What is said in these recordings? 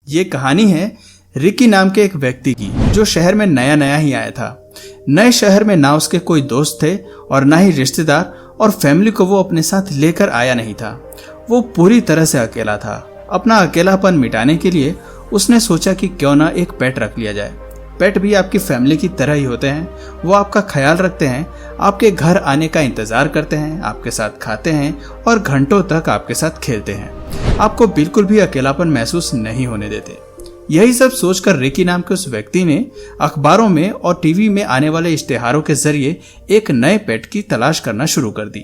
ये कहानी है रिकी नाम के एक व्यक्ति की, जो शहर में नया नया ही आया था। नए शहर में ना उसके कोई दोस्त थे और ना ही रिश्तेदार, और फैमिली को वो अपने साथ लेकर आया नहीं था। वो पूरी तरह से अकेला था। अपना अकेलापन मिटाने के लिए उसने सोचा कि क्यों ना एक पेट रख लिया जाए। पेट भी आपकी फैमिली की तरह ही होते हैं। वो आपका ख्याल रखते हैं, आपके घर आने का इंतजार करते हैं, आपके साथ खाते हैं और घंटों तक आपके साथ खेलते हैं। आपको बिल्कुल भी अकेलापन महसूस नहीं होने देते। यही सब सोचकर रिकी नाम के उस व्यक्ति ने अखबारों में और टीवी में आने वाले इश्तेहारों के जरिए एक नए पेट की तलाश करना शुरू कर दी।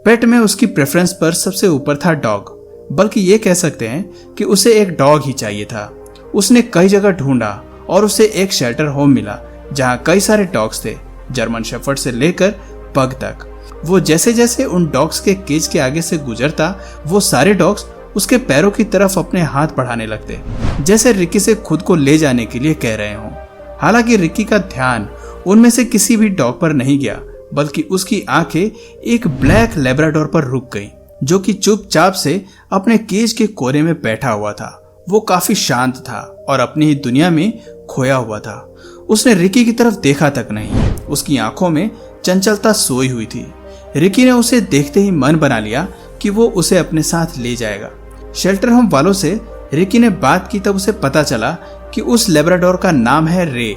पेट में उसकी प्रेफरेंस पर सबसे ऊपर था डॉग, बल्कि ये कह सकते हैं कि उसे एक डॉग ही चाहिए था। उसने कई जगह ढूंढा और उसे एक शेल्टर होम मिला जहां कई सारे डॉग्स थे, जर्मन शेफर्ड से लेकर पग तक। वो जैसे जैसे उन डॉग्स के केज के आगे से गुजरता, वो सारे डॉग्स उसके पैरों की तरफ अपने हाथ बढ़ाने लगते, जैसे रिकी से खुद को ले जाने के लिए कह रहे हों। हालांकि रिकी का ध्यान उनमें से किसी भी डॉग पर नहीं गया, बल्कि उसकी आंखें एक ब्लैक लेब्राडोर पर रुक गईं, जो कि चुपचाप से अपने केज के कोने में बैठा हुआ था। वो काफी शांत था और अपनी ही दुनिया में खोया हुआ था। उसने रिकी की तरफ देखा तक नहीं। उसकी आंखों में चंचलता सोई हुई थी। रिकी ने उसे देखते ही मन बना लिया कि वो उसे अपने साथ ले जाएगा। शेल्टर होम वालों से रिकी ने बात की तब उसे पता चला कि उस लेब्राडोर का नाम है रे।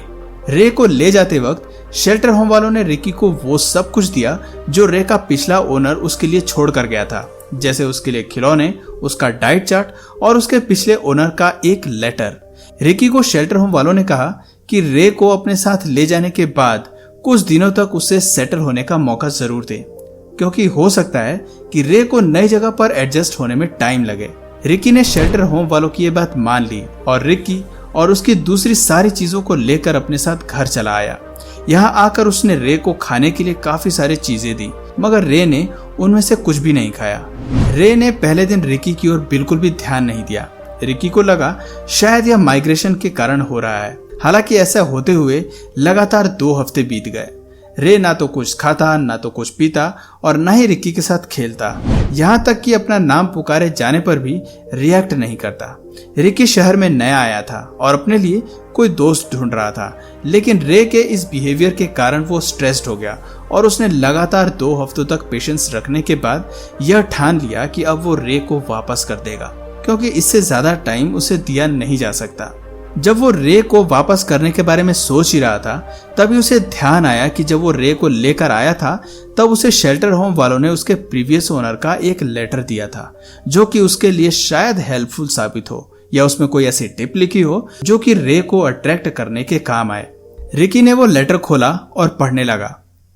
रे को ले जाते वक्त शेल्टर होम वालों ने रिकी को वो सब कुछ दिया जो रे का पिछला ओनर उसके लिए छोड़ कर गया था, जैसे उसके लिए खिलौने, उसका डाइट चार्ट और उसके पिछले ओनर का एक लेटर। रिकी को शेल्टर होम वालों ने कहा कि रे को अपने साथ ले जाने के बाद कुछ दिनों तक उसे सेटल होने का मौका जरूर दे, क्योंकि हो सकता है कि रे को नई जगह पर एडजस्ट होने में टाइम लगे। रिकी ने शेल्टर होम वालों की ये बात मान ली और रिकी और उसकी दूसरी सारी चीजों को लेकर अपने साथ घर चला आया। यहाँ आकर उसने रे को खाने के लिए काफी सारी चीजें दी, मगर रे ने उनमें से कुछ भी नहीं खाया। रे ने पहले दिन रिकी की ओर बिल्कुल भी ध्यान नहीं दिया। रिकी को लगा शायद यह माइग्रेशन के कारण हो रहा है। हालांकि ऐसा होते हुए लगातार 2 हफ्ते बीत गए। रे ना तो कुछ खाता, ना तो कुछ पीता और ना ही रिकी के साथ खेलता। यहाँ तक कि अपना नाम पुकारे जाने पर भी रिएक्ट नहीं करता। रिकी शहर में नया आया था और अपने लिए कोई दोस्त ढूंढ रहा था, लेकिन रे के इस बिहेवियर के कारण वो स्ट्रेस्ड हो गया और उसने लगातार 2 हफ्तों तक पेशेंस रखने के बाद यह ठान लिया कि अब वो रे को वापस कर देगा, क्योंकि इससे ज्यादा टाइम उसे दिया नहीं जा सकता। जब वो रे को वापस करने के बारे में सोच ही रहा था, तभी उसे ध्यान आया कि जब वो रे को लेकर आया था तब उसे शेल्टर होम वालों ने उसके प्रीवियस ओनर का एक लेटर दिया था, जो कि उसके लिए शायद हेल्पफुल साबित हो, या उसमें कोई ऐसी टिप लिखी हो जो कि रे को अट्रैक्ट करने के काम आए। रिकी ने वो लेटर खोला और पढ़ने लगा।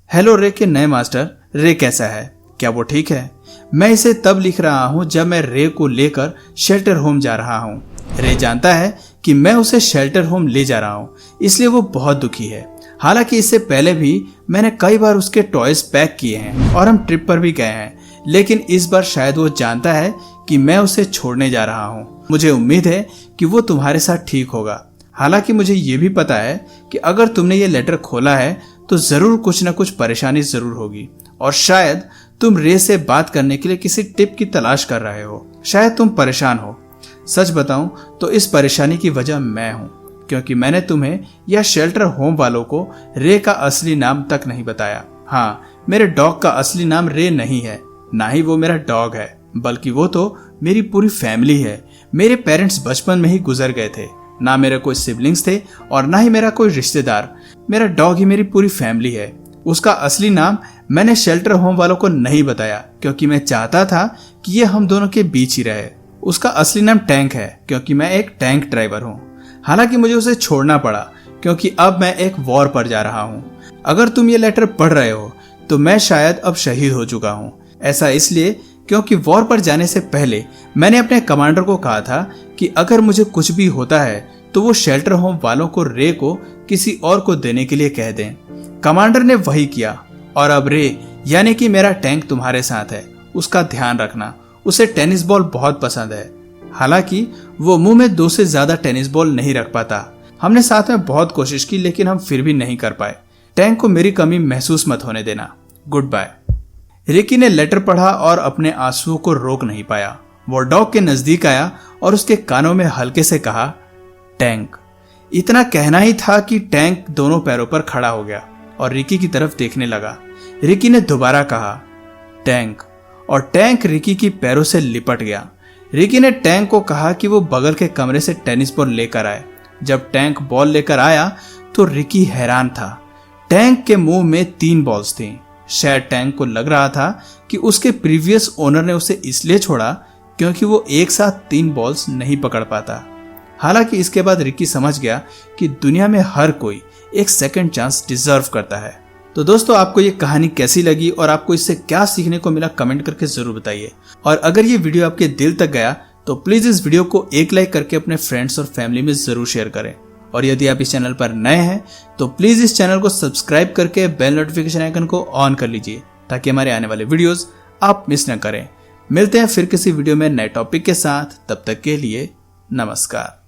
हेलो रे के नए मास्टर, रे कैसा है? क्या वो ठीक है? मैं इसे तब लिख रहा हूँ जब मैं रे को लेकर शेल्टर होम जा रहा हूँ। रे जानता है कि मैं उसे शेल्टर होम ले जा रहा हूँ, इसलिए वो बहुत दुखी है। हालांकि इससे पहले भी मैंने कई बार उसके टॉयज पैक किए हैं और हम ट्रिप पर भी गए हैं, लेकिन इस बार शायद वो जानता है कि मैं उसे छोड़ने जा रहा हूँ। मुझे उम्मीद है कि वो तुम्हारे साथ ठीक होगा। हालांकि मुझे ये भी पता है कि अगर तुमने ये लेटर खोला है तो जरूर कुछ न कुछ परेशानी जरूर होगी, और शायद तुम रे से बात करने के लिए किसी टिप की तलाश कर रहे हो। शायद तुम परेशान हो। सच बताऊं तो इस परेशानी की वजह मैं हूं, क्योंकि मैंने तुम्हें या शेल्टर होम वालों को रे का असली नाम तक नहीं बताया। हाँ, मेरे डॉग का असली नाम रे नहीं है, ना ही वो मेरा डॉग है, बल्कि वो तो मेरी पूरी फैमिली है। मेरे पेरेंट्स बचपन में ही गुजर गए थे। ना मेरे कोई सिबलिंग्स थे और ना ही मेरा कोई रिश्तेदार। मेरा डॉग ही मेरी पूरी फैमिली है। उसका असली नाम मैंने शेल्टर होम वालों को नहीं बताया, क्योंकि मैं चाहता था कि ये हम दोनों के बीच ही रहे। उसका असली नाम टैंक है, क्योंकि मैं एक टैंक ड्राइवर हूँ। हालांकि मुझे उसे छोड़ना पड़ा, क्योंकि अब मैं एक वॉर पर जा रहा हूँ। अगर तुम ये लेटर पढ़ रहे हो तो मैं शायद अब शहीद हो चुका हूँ। ऐसा इसलिए क्योंकि वॉर पर जाने से पहले मैंने अपने कमांडर को कहा था कि अगर मुझे कुछ भी होता है तो वो शेल्टर होम वालों को रे को किसी और को देने के लिए कह दें। कमांडर ने वही किया, और अब रे यानी कि मेरा टैंक तुम्हारे साथ है। उसका ध्यान रखना। उसे टेनिस बॉल बहुत पसंद है। हालांकि वो मुंह में 2 से ज्यादा टेनिस बॉल नहीं रख पाता। हमने साथ में बहुत कोशिश की, लेकिन हम फिर भी नहीं कर पाए। टैंक को मेरी कमी महसूस मत होने देना। Good bye. रिकी ने लेटर पढ़ा और अपने आंसुओं को रोक नहीं पाया। वो डॉग के नजदीक आया और उसके कानों में हल्के से कहा, टैंक। इतना कहना ही था कि टैंक दोनों पैरों पर खड़ा हो गया और रिकी की तरफ देखने लगा। रिकी ने दोबारा कहा, टैंक, और टैंक रिकी की पैरों से लिपट गया। रिकी ने टैंक को कहा कि वो बगल के कमरे से टेनिस बॉल लेकर आए। जब टैंक बॉल लेकर आया तो रिकी हैरान था। टैंक के मुंह में 3 बॉल्स थी। शायद टैंक को लग रहा था कि उसके प्रीवियस ओनर ने उसे इसलिए छोड़ा क्योंकि वो एक साथ 3 बॉल्स नहीं पकड़ पाता। हालांकि इसके बाद रिकी समझ गया कि दुनिया में हर कोई एक सेकंड चांस डिजर्व करता है। तो दोस्तों, आपको ये कहानी कैसी लगी और आपको इससे क्या सीखने को मिला कमेंट करके जरूर बताइए। और अगर ये वीडियो आपके दिल तक गया तो प्लीज इस वीडियो को एक लाइक करके अपने फ्रेंड्स और फैमिली में जरूर शेयर करें। और यदि आप इस चैनल पर नए हैं तो प्लीज इस चैनल को सब्सक्राइब करके बेल नोटिफिकेशन आइकन को ऑन कर लीजिए ताकि हमारे आने वाले वीडियोस आप मिस न करें। मिलते हैं फिर किसी वीडियो में नए टॉपिक के साथ। तब तक के लिए नमस्कार।